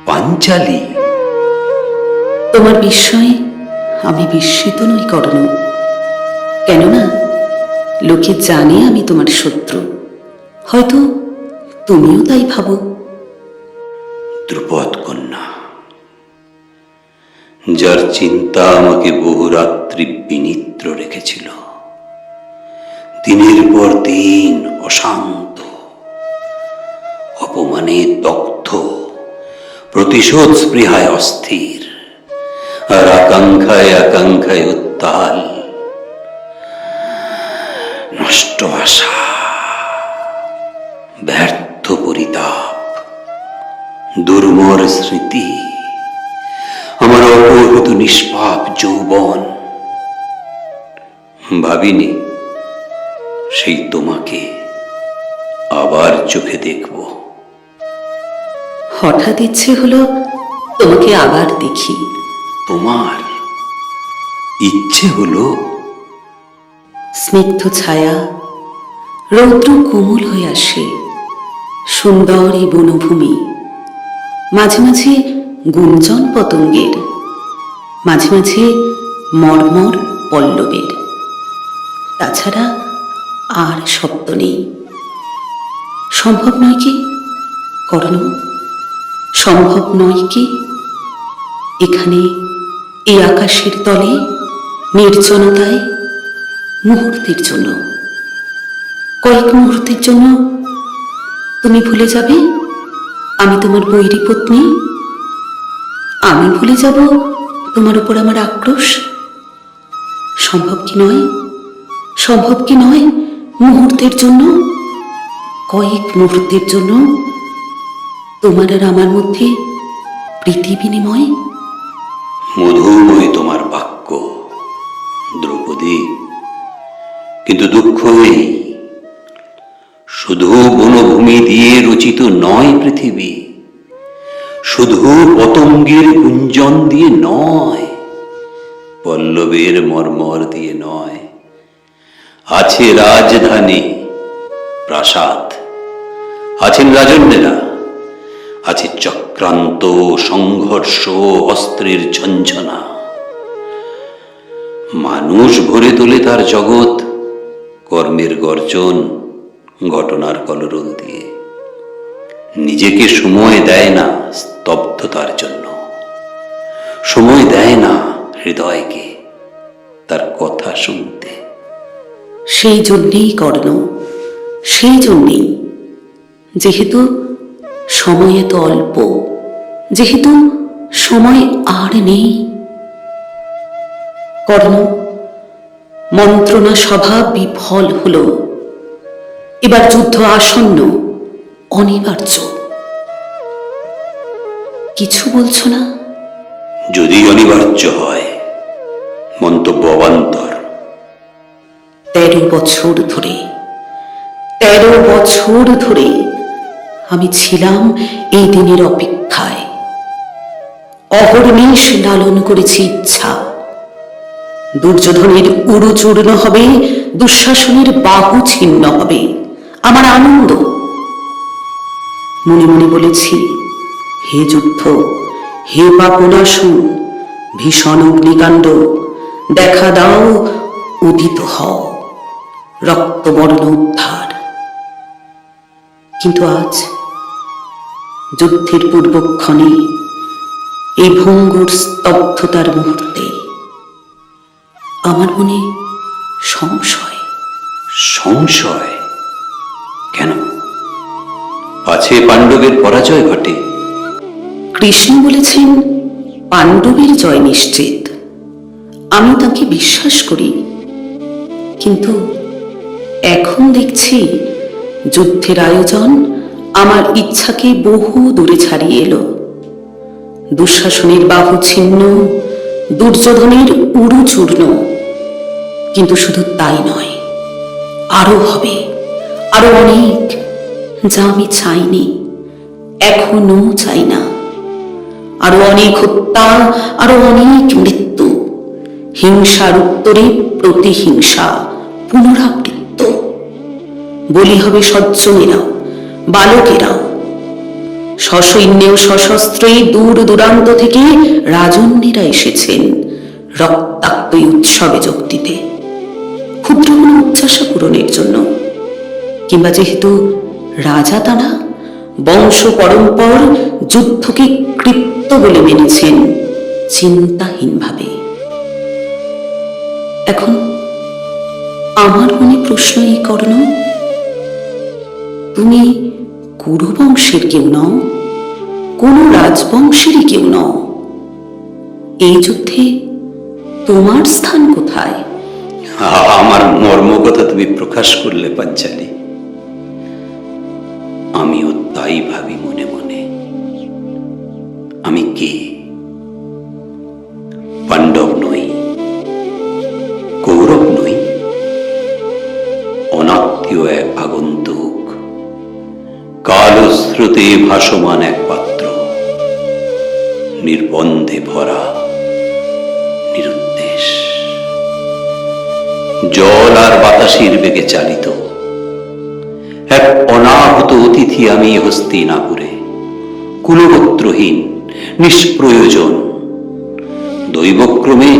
পাঞ্চালী, তোমার বিস্ময়ে আমি বিস্মিত নই কর্ণ। কেননা লোকে জানে আমি তোমার শত্রু। হয়তো তুমিও তাই ভাবো। দ্রুপদ কন্যা, যার চিন্তা আমাকে বহু রাত্রি বিনিদ্র রেখেছিল, দিনের পর দিন অশান্ত, অপমানে দগ্ধ, প্রতিশোধ স্পৃহায় অস্থির, আর আকাঙ্ক্ষায় আকাঙ্ক্ষায় উত্তাল, নষ্ট আশা, ব্যর্থ পরিতাপ, দুর্মর স্মৃতি, আমার অপহৃত নিষ্পাপ যৌবন। ভাবিনি সেই তোমাকে আবার চোখে দেখব। হঠাৎ ইচ্ছে হলো তোমাকে আবার দেখি। তোমার ইচ্ছে হলো? স্নিগ্ধ ছায়া, রৌদ্র কোমল হয়ে আসে, সুন্দর এই বনভূমি, মাঝে মাঝে গুঞ্জন পতঙ্গের, মাঝে মাঝে মর্মর পল্লবের। তাছাড়া আর শব্দ নেই। সম্ভব নয় কি কর্ণ? সম্ভব নয় কি এখানে এই আকাশের তলে নির্জনতায় মুহূর্তের জন্য, কয়েক মুহূর্তের জন্য তুমি ভুলে যাবে আমি তোমার বৈরী পত্নী? আমি ভুলে যাব তোমার উপর আমার আক্রোশ? সম্ভব কি নয়? সম্ভব কি নয়? মুহূর্তের জন্য, কয়েক মুহূর্তের জন্য তোমার আর আমার মধ্যে প্রীতি বিনিময়। মধুময় তোমার বাক্য দ্রৌপদী, কিন্তু দুঃখ নেই। শুধু বনভূমি দিয়ে রচিত নয় পৃথিবী, শুধু পতঙ্গের গুঞ্জন দিয়ে নয়, পল্লবের মর্মর দিয়ে নয়। আছে রাজধানী, প্রাসাদ, আছেন রাজন্যেরা, আছে চক্রান্ত, সংঘর্ষ, অস্ত্রের ঝঞ্ঝনা। মানুষ ভরে তোলে তার জগৎ কর্মের গর্জন, ঘটনার কলরোল দিয়ে। নিজেকে সময় দেয় না স্তব্ধতার জন্য, সময় দেয় না হৃদয়কে তার কথা শুনতে। সেই জন্যেই কর্ণ, সেই জন্যেই, যেহেতু সময় এত অল্প, যেহেতু সময় আর নেই। কর্ণ, মন্ত্রণা সভা বিফল হল। এবার যুদ্ধ আসন্ন, অনিবার্য। কিছু বলছো না? যদি অনিবার্য হয়, মন্তব্য অবান্তর। 13 বছর ধরে, 13 বছর ধরে আমি ছিলাম এই দিনের অপেক্ষায়। অহর্নিশ লালন করেছি ইচ্ছা। দুর্যোধনের উরু চূর্ণ হবে, দুঃশাসনের বাহু ছিন্ন হবে, আমার আনন্দ। মনে মনে বলেছি, হে যুদ্ধ, হে পাপনাশন, ভীষণ অগ্নিকাণ্ড, দেখা দাও, উদিত হও, রক্তবর্ণ উদ্ধার। কিন্তু আজ যুদ্ধের পূর্বক্ষণে, এই ভঙ্গুর স্তব্ধতার মুহূর্তে আমার মনে সংশয়। সংশয় কেন? পাছে পাণ্ডবের পরাজয় ঘটে। কৃষ্ণ বলেছেন পাণ্ডবের জয় নিশ্চিত। আমি তাকে বিশ্বাস করি, কিন্তু এখন দেখছি যুদ্ধের আয়োজন আমার ইচ্ছাকে বহু দূরে ছাড়িয়ে এলো। দুঃশাসনের বাহু ছিন্ন, দুর্যোধনের উড়ু চূর্ণ। কিন্তু শুধু তাই নয়, আরো হবে, আরো অনেক, যা আমি চাইনি, এখনো চাই না। আরো অনেক হত্যা, আরো অনেক মৃত্যু, হিংসার উত্তরে প্রতিহিংসা, পুনরাবৃত্ত। বলি হবে সজ্জনেরাও, বালকেরাও, সসৈন্যেও সশস্ত্রে দূর দূরান্ত থেকে রাজন্যেরা এসেছেন রক্তাক্ত এই উৎসবে যোগ দিতে, ক্ষুদ্র কোনো উচ্চাসা পূরণের জন্য, কিংবা যেহেতু রাজা তারা বংশ পরম্পর যুদ্ধকে কৃত্য বলে মেনেছেন চিন্তাহীনভাবে। এখন আমার মনে প্রশ্ন এই কর্ণ, তুমি কুরু বংশের কেউ নও, কোন রাজবংশেরই কেউ নও। এই যুদ্ধে তোমার স্থান কোথায়? আমার মর্ম কথা তুমি প্রকাশ করলে পাঞ্চালী। আমিও তাই ভাবি মনে মনে। আমি কে? পাণ্ডব নই, কৌরব নই, অনাত্মীয় এক আগন্তুক, কালো স্রোতে ভাসমান এক পাত্র, নির্বন্ধে ভরা, নিরুদ্দেশ, জল আর বাতাসের বেগে চালিত এক অনাহত অতিথি আমি হস্তিনাপুরে, কুলগোত্রহীন, নিষ্প্রয়োজন, দৈবক্রমে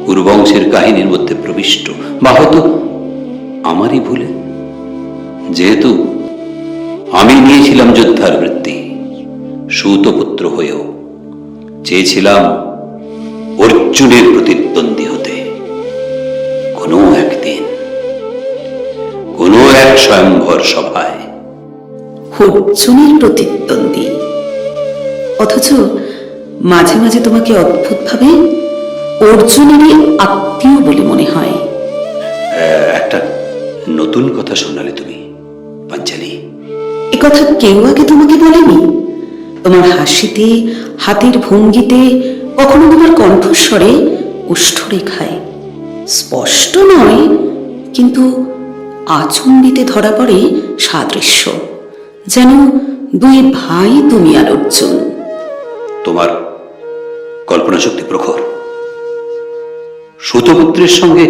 কুরুবংশের কাহিনীর মধ্যে প্রবিষ্ট, বা হয়তো আমারই ভুলে। যেহেতু আমি নিয়েছিলাম যোদ্ধার বৃত্তি, সূতপুত্র হয়েও চেয়েছিলাম অর্জুনের প্রতিদ্বন্দ্বী হতে। কোনো একদিন, কোনো এক স্বয়ম্বর সভায়। অর্জুনের প্রতিদ্বন্দ্বী, অথচ মাঝে মাঝে তোমাকে অদ্ভুতভাবে অর্জুনেরই আত্মীয় বলে মনে হয়। একটা নতুন কথা শোনালে তুমি পাঞ্চালী। এ কথা কেউ আগে তোমাকে বলেনি? তোমার হাসিতে, হাতের ভঙ্গিতে, কখনো তোমার কণ্ঠস্বরে, ওষ্ঠরেখায়, স্পষ্ট নয় কিন্তু আচম্বিতে ধরা পড়ে সাদৃশ্য, যেন দুই ভাই তুমি আর অর্জুন। তোমার কল্পনা শক্তি প্রখর। সূতপুত্রের সঙ্গে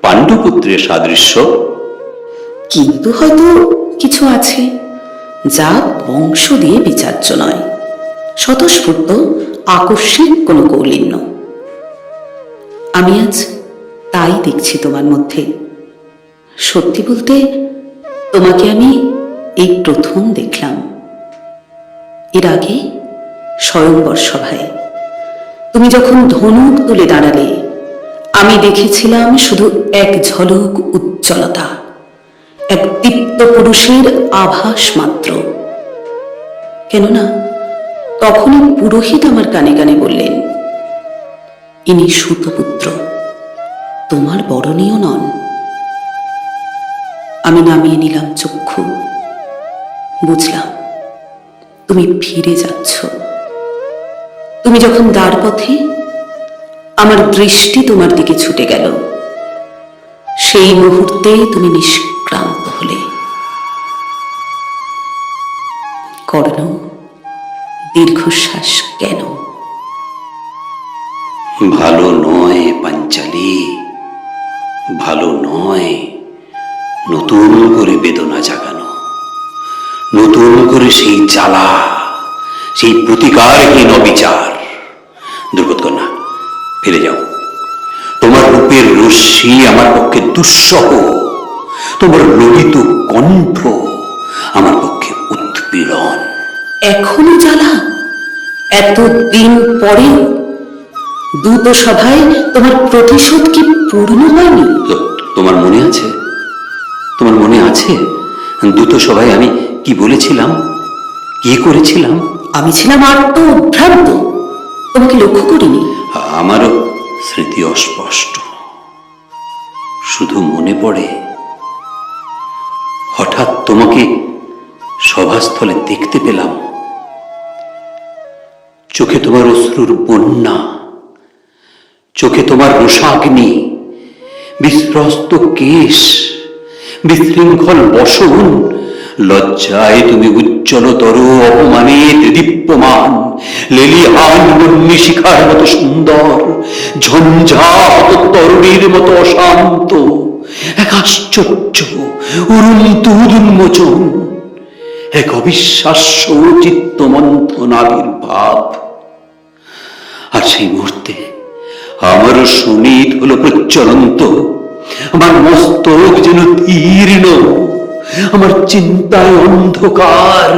পাণ্ডুপুত্রের সাদৃশ্য, কিন্তু হয়তো কিছু আছে যা বংশ দিয়ে বিচার্য নয়, স্বতঃস্ফূর্ত আকস্মিক কোনো কৌলিন্য। আমি আজ তাই দেখছি তোমার মধ্যে। সত্যি বলতে তোমাকে আমি এই প্রথম দেখলাম। এর আগে স্বয়ম্বর সভায় তুমি যখন ধনুক তুলে দাঁড়ালে, আমি দেখেছিলাম শুধু এক ঝলক উজ্জ্বলতা, এক দীপ্ত পুরুষের আভাস মাত্র। কেননা তখনই পুরোহিত আমার কানে কানে বললেন, ইনি সূতপুত্র, তোমার বরণীয় নন। আমি নামিয়ে নিলাম চক্ষু, বুঝলাম তুমি ফিরে যাচ্ছ। তুমি যখন দ্বারপথে, আমার দৃষ্টি তোমার দিকে ছুটে গেল। সেই মুহূর্তে তুমি নিষ্ক্রান্ত হলে। কর্ণ, দীর্ঘশ্বাস কেন? ভালো নয় পাঞ্চালী, ভালো নয় নতুন করে বেদনা জাগানো, নতুন করে সেই জ্বালা, সেই প্রতিকারহীন অবিচার। দুর্বোধ কন্যা, ফিরে যাও। তোমার রূপের রশ্মি আমার পক্ষে দুঃসহ, তোমার ললিত কণ্ঠ আমার পক্ষে উৎপীড়ন। এখনো জ্বালা? এতদিন পরেও? দূত সভায় তোমার প্রতিশোধ কি পূর্ণ হয়নি? তোমার মনে আছে? তোমার মনে আছে দূত সভায় আমি কি বলেছিলাম, কি করেছিলাম? আমি ছিলাম আত্ম উদ্ভ্রান্ত, তোমাকে লক্ষ্য করিনি। আমারও স্মৃতি অস্পষ্ট, শুধু মনে পড়ে হঠাৎ তোমাকে সভাস্থলে দেখতে পেলাম। চোখে তোমার অশ্রুর বন্যা, চোখে তোমার রোষাগ্নি, বিস্রস্ত কেশ, বিশৃঙ্খল বসন, লজ্জায় তুমি উজ্জ্বলতর, অপমানে দীপ্যমান, লেলিহান শিখার মতো সুন্দর, ঝঞ্ঝাট তরুণীর মতো অশান্ত, এক আশ্চর্য অনন্ত উন্মোচন, এক অবিশ্বাস্য চিত্তমন্থন আবির্ভাব। আর সেই মুহূর্তে আমারও সনিধ হলো প্রচলন্ত, আমার মস্তক যেন তীর্ণ, আমার চিন্তায় অন্ধকার,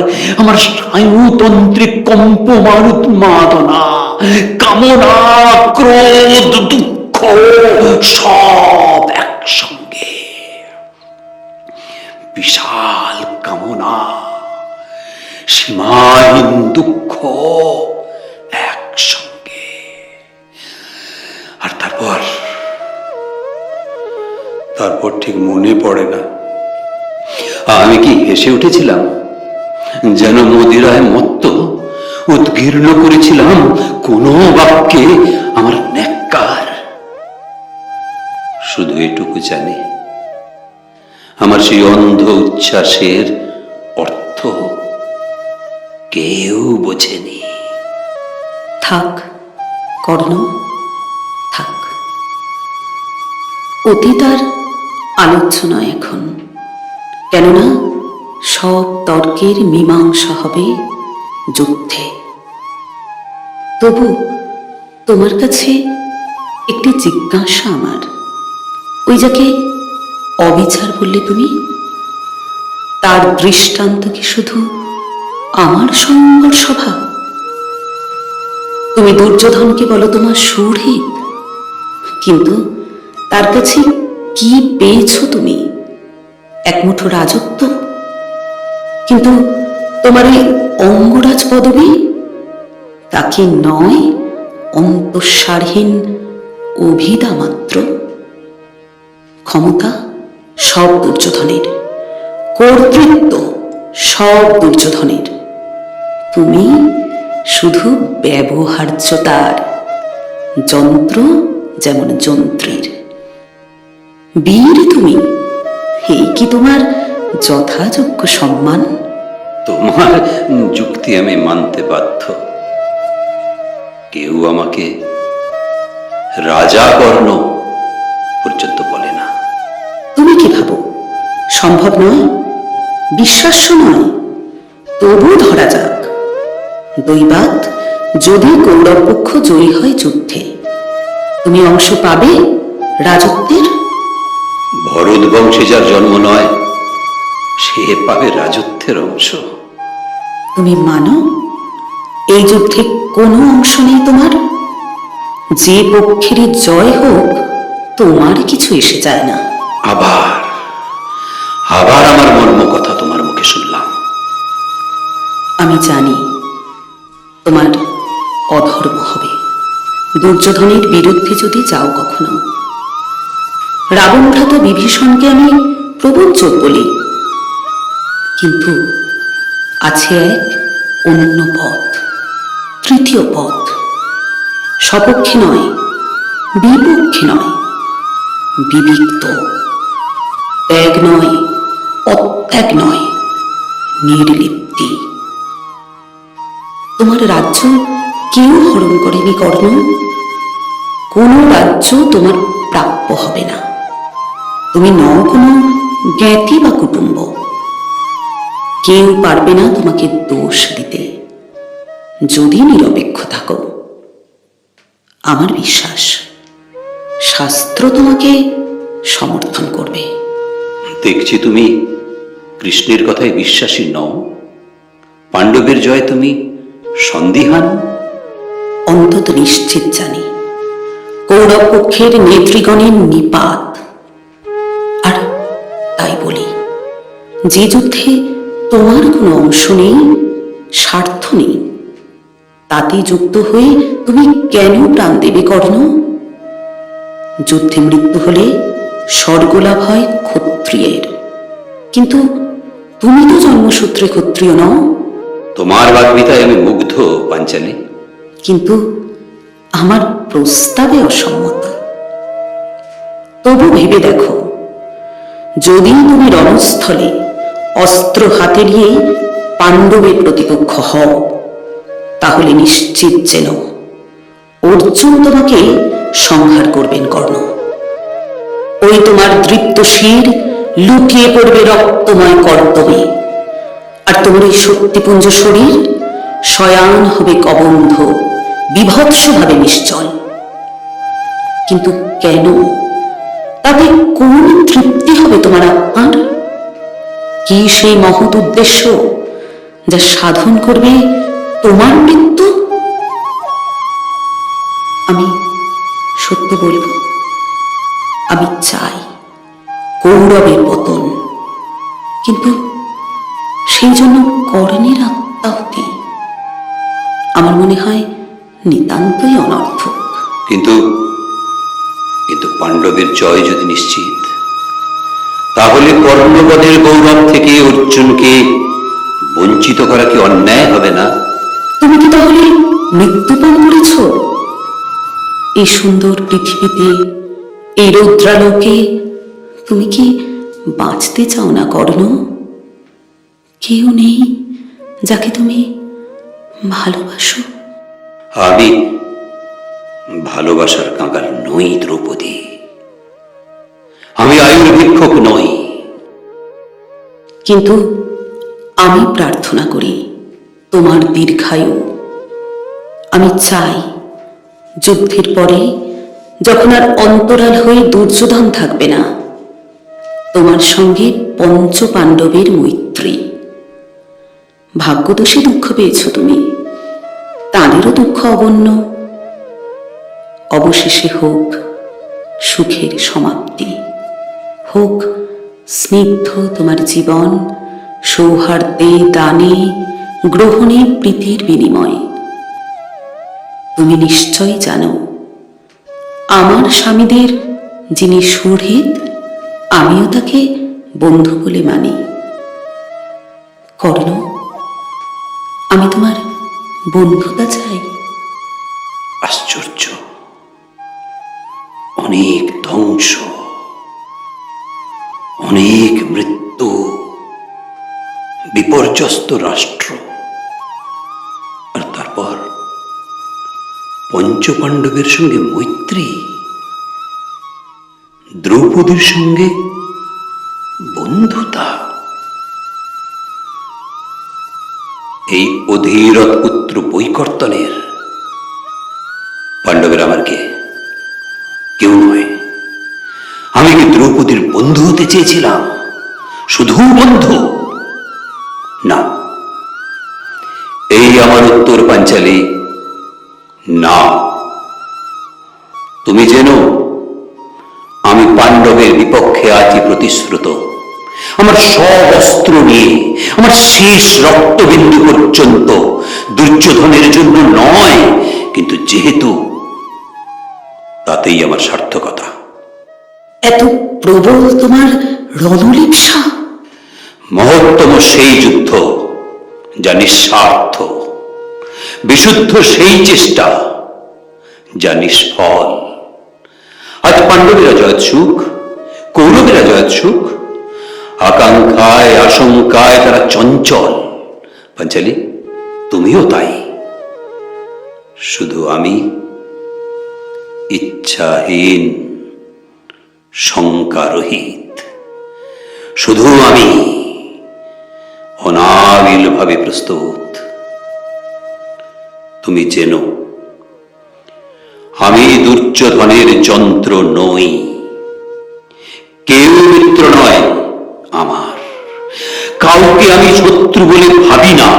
আমার স্নায়ুতন্ত্রে কম্পমান উন্মাদনা, কামনা, ক্রোধ, দুঃখ সব একসঙ্গে। বিশাল কামনা, সীমাহীন দুঃখ একসঙ্গে। আর তারপর ঠিক মনে পড়ে না আমি কি হেসে উঠেছিলাম, যেন মদিরায় মত্ত উদ্গীর্ণ করেছিলাম কোন বাক্যে আমার ন্যাক্কার। শুধু এটুকু জানি, আমার সেই অন্ধ উচ্ছ্বাসের অর্থ কেউ বোঝেনি। থাক কর্ণ, থাক। অতীত আর আলোচ্য নয় এখন, কেননা সব তর্কের মীমাংসা হবে যুদ্ধে। তবু তোমার কাছে একটি জিজ্ঞাসা আমার, ওই যাকে অবিচার বললে তুমি, তার দৃষ্টান্ত কি শুধু আমার সঙ্গর সভা? তুমি দুর্যোধনকে বলো তোমার সুহৃদ, কিন্তু তার কাছে কি পেয়েছ তুমি? এক মুঠো রাজত্ব। কিন্তু তোমার এই অঙ্গরাজ পদবী, তা কি নয় অন্তঃসারহীন অভিদা মাত্র? ক্ষমতা সব দুর্যোধনের, কর্তৃত্ব সব দুর্যোধনের, তুমি শুধু ব্যবহার্যতার যন্ত্র, যেমন যন্ত্রের। বীর তুমি, এই কি তোমার যথাযোগ্য সম্মান? তোমার যুক্তি আমি মানতে বাধ্য। কেউ আমাকে রাজা কর্ণ পর্যন্ত বলে না। তুমি কি ভাবো সম্ভব নয়, বিশ্বাস্য নয়? তবু ধরা যাক, দৈবাত যদি কৌরব পক্ষ জয়ী হয় যুদ্ধে, তুমি অংশ পাবে রাজত্বের। ভরত বংশে যার জন্ম নয়, সে পাবে রাজত্বের অংশ। তুমি মানো এই যুদ্ধে কোনো অংশ নেই তোমার? যে পক্ষেরই জয় হোক, তোমার কিছু এসে যায় না। আবার আমার মর্ম কথা তোমার মুখে শুনলাম। আমি জানি তোমার অধর্ম হবে দুর্যোধনের বিরুদ্ধে যদি যাও কখনো। রাবণ ভ্রাতা বিভীষণকে আমি প্রবঞ্চক বলি, কিন্তু আছে এক অন্য পথ, তৃতীয় পথ, সপক্ষে নয়, বিপক্ষে নয়, বিবিক্ত, ত্যাগ নয়, অত্যাগ নয়, নির্লিপ্তি। তোমার রাজ্য কেউ হরণ করেনি কর্ণ, কোন রাজ্য তোমার প্রাপ্য হবে না। তুমি নও কোনো জ্ঞাতি বা কুটুম্ব, কেউ পারবে না তোমাকে দোষ দিতে, যদি নিরপেক্ষ থাকো। আমার বিশ্বাস শাস্ত্র তোমাকে সমর্থন করবে। দেখছি তুমি কৃষ্ণের কথায় বিশ্বাসী নও। পাণ্ডবের জয় তুমি সন্দিহান। অন্তত নিশ্চিত জানি কৌরব পক্ষের নেতৃগণের নিপাত। আর তাই বলি, যে যুদ্ধে তোমার কোনো অংশ নেই, স্বার্থ নেই, তাতে যুক্ত হয়ে তুমি কেন প্রাণ দেবে কর্ণ? যুদ্ধে মৃত্যু হলে স্বর্গলাভ হয় ক্ষত্রিয়ের, কিন্তু তুমি তো জন্মসূত্রে ক্ষত্রিয় নও। তোমার বাগ্মিতায় আমি মুগ্ধ পাঞ্চালী। কিন্তু আমার প্রস্তাবে অসম্মত। তবু ভেবে দেখো, যদি তুমি রণস্থলে অস্ত্র হাতে নিয়ে পাণ্ডবের প্রতিপক্ষ হও, তাহলে নিশ্চিত যেন অর্জুন তোমাকে সংহার করবেন কর্ণ। ওই তোমার দৃপ্ত শির লুটিয়ে পড়বে রক্তময় কর্তব্যে, আর তোমার এই শক্তিপুঞ্জ শরীর শয়ান হবে কবন্ধ, বিভৎসভাবে নিশ্চল। কিন্তু কেন? তাতে কোন তৃপ্তি হবে তোমার আত্মার? কি সেই মহৎ উদ্দেশ্য যা সাধন করবে তোমার মৃত্যু? আমি সত্য বলবো, আমি চাই কৌরবের পতন, কিন্তু সেই জন্য কর্ণের আত্মাহুতি আমার মনে হয় নিতান্তই অনর্থক। কিন্তু কিন্তু পাণ্ডবের জয় যদি নিশ্চিত, তাহলে কর্ণবধের গৌরব থেকে অর্জুনকে বঞ্চিত করা কি অন্যায় হবে না? তুমি কি তাহলে মৃত্যুপান করেছ? এই সুন্দর পৃথিবীতে, এই রৌদ্রালোকে তুমি কি বাঁচতে চাও না কর্ণ? কেউ নেই যাকে তুমি ভালোবাসো? আমি ভালোবাসার কাঙ্গাল নই দ্রৌপদী, আমি আয়ুর ভিক্ষুক নই। কিন্তু আমি প্রার্থনা করি তোমার দীর্ঘায়ু। আমি চাই যুদ্ধের পরে, যখন আর অন্তরাল হয়ে দুর্যোধন থাকবে না, তোমার সঙ্গে পঞ্চ পাণ্ডবের মৈত্রী। ভাগ্যদোষে দুঃখ পেয়েছ তুমি, তাঁদেরও দুঃখ অবন্য। অবশেষে হোক সুখের সমাপ্তি, হোক স্নিগ্ধ তোমার জীবন, সৌহার্দ্যে, দানে, গ্রহণে, প্রীতির বিনিময়। তুমি নিশ্চয় জানো, আমার স্বামীদের যিনি সুহৃদ, আমিও তাকে বন্ধু বলে মানি। কর্ণ, আমি তোমার বন্ধুতা চাই। আশ্চর্য, অনেক ধ্বংস, অনেক মৃত্যু, বিপর্যস্ত রাষ্ট্র, আর তারপর পঞ্চপাণ্ডবের সঙ্গে মৈত্রী, দ্রৌপদীর সঙ্গে বন্ধুতা। এই অধীরথ পুত্র বৈকর্তনের পাণ্ডবের আমার কে? কেউ নয়। আমি কি দ্রৌপদীর বন্ধু হতে চেয়েছিলাম? শুধু বন্ধু না, এই আমার উত্তর পাঞ্চালী। না, তুমি জেনো, আমি পাণ্ডবের বিপক্ষে আছি প্রতিশ্রুত। আমার সব অস্ত্র নিয়ে, আমার শেষ রক্তবিন্দু পর্যন্ত দুর্যোধনের জন্য নয়, কিন্তু যেহেতু তাতেই আমার সার্থকতা। এত প্রবল তোমার রণলিপ্সা? মহত্তম সেই যুদ্ধ যা নিঃস্বার্থ, বিশুদ্ধ সেই চেষ্টা যা নিষ্ফল। আজ পাণ্ডবেরা জয়ৎসুখ, কৌরবেরা জয়ৎসুখ, আকাঙ্ক্ষায় আশঙ্কায় তারা চঞ্চল। পাঞ্চালী, তুমিও তাই। শুধু আমি ইচ্ছাহীন, শঙ্কারহিত। শুধু আমি অনাবিল ভাবে প্রস্তুত। তুমি জেনো, আমি দুর্যোধনের যন্ত্র নই। কেউ মিত্র নয় আমার, কাউকে আমি শত্রু বলে ভাবি না।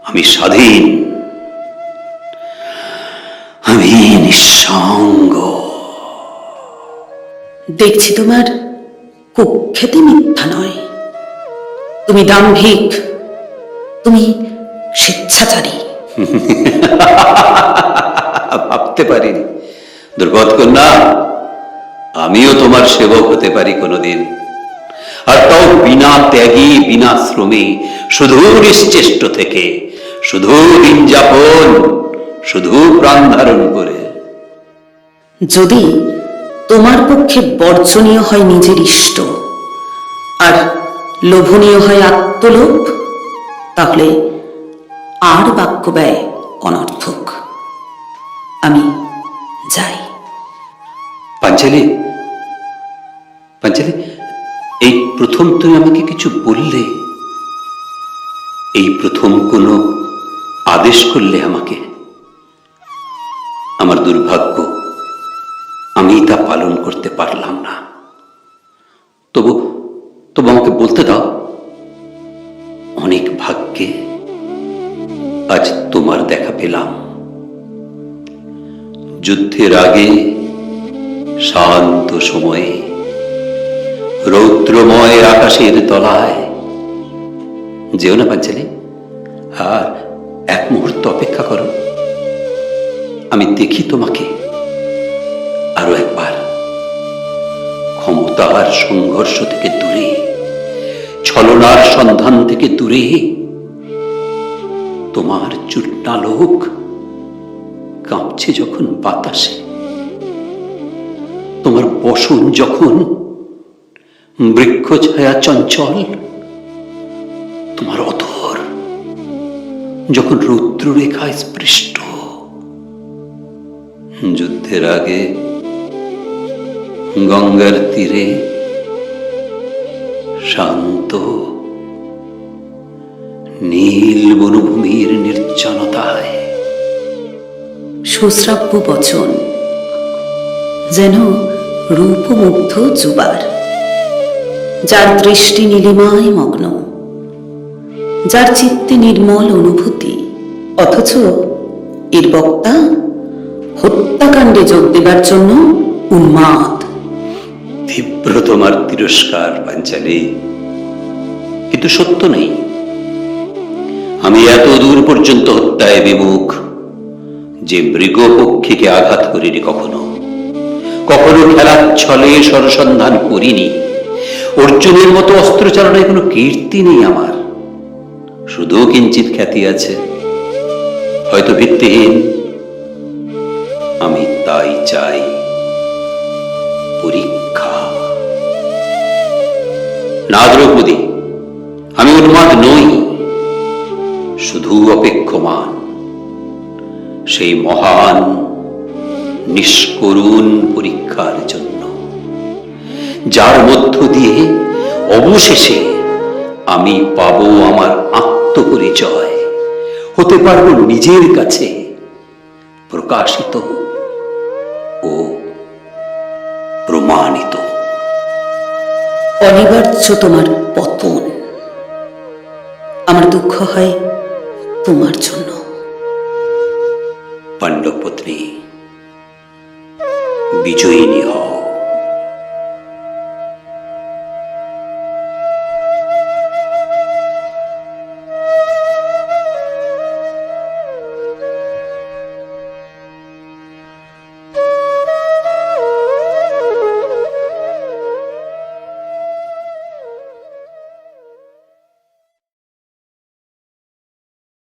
আমি স্বাধীন, আমি নিঃসঙ্গ। দেখছি তোমার কুখ্যাতি মিথ্যা নয়। তুমি দাম্ভিক, তুমি স্বেচ্ছাচারী। ভাবতে পারিনি দুর্বোধ কন্যা, আমিও তোমার সেবক হতে পারি কোনোদিন, আর তাও বিনা ত্যাগী, বিনা শ্রমে, শুধু নিশ্চেষ্ট থেকে, শুধু দিন যাপন, শুধু প্রাণ ধারণ করে। যদি তোমার পক্ষে বর্জনীয় হয় নিজের ইষ্ট আর লোভনীয় হয় আত্মলোভ, তাহলে আর বাক্য ব্যয় অনর্থক। আমি যাই। পাঞ্চালি, পাঞ্চালি, এই প্রথম তুমি আমাকে কিছু বললে, এই প্রথম কোনো আদেশ করলে আমাকে। আমার দুর্ভাগ্য, আমি তা পালন করতে পারলাম না। তবু তবু আমাকে বলতে দাও। অনেক ভাগ্যে আজ তোমার দেখা পেলাম। যুদ্ধের আগে শান্ত সময়ে রৌদ্রময় আকাশের তলায় যেও না পাঞ্চালি, আর এক মুহূর্ত অপেক্ষা করো। আমি দেখি তোমাকে আরো একবার ক্ষমতার সংঘর্ষ থেকে দূরে, ছলনার সন্ধান থেকে দূরে। তোমার চূর্ণালোক কাঁপছে যখন বাতাসে, তোমার বসন যখন বৃক্ষ ছায়া চঞ্চল, তোমার অধর যখন রৌদ্ররেখায় স্পৃষ্ট। যুদ্ধের আগে গঙ্গার তীরে শান্ত নীল বনভূমির নির্জনতায়। সুশ্রাব্য বচন যেন রূপমুগ্ধ যুবার, যার দৃষ্টি নীলিমায় মগ্ন, যার চিত্তে নির্মল অনুভূতি, অথচ এর বক্তা হত্যাকাণ্ডে যোগ দেবার জন্য উন্মাদ। তীব্র তোমার তিরস্কার পাঞ্চালি, কিন্তু সত্য নেই। আমি এত দূর পর্যন্ত হত্যায় বিমুখ যে মৃগপক্ষীকে আঘাত করিনি কখনো, কখনো খেলার ছলে সরসন্ধান করিনি। অর্জুনের মতো অস্ত্রচালনায় কোনো কীর্তি নেই আমার, শুধু কিঞ্চিত খ্যাতি আছে, হয়তো ভিত্তিহীন। আমি তাই চাই পরীক্ষা। না দ্রৌপদী, আমি উন্মাদ নই, শুধু অপেক্ষমান সেই মহান নিষ্করুণ পরীক্ষার জন্য, যার মধ্য দিয়ে অবশেষে আমি পাবো আমার আত্মপরিচয়, হতে পারবো নিজের কাছে প্রকাশিত ও প্রমাণিত। অনিবার্য তোমার পতন। আমার দুঃখ হয় তোমার জন্য। পাণ্ডব পত্নী বিজয়িনী হও।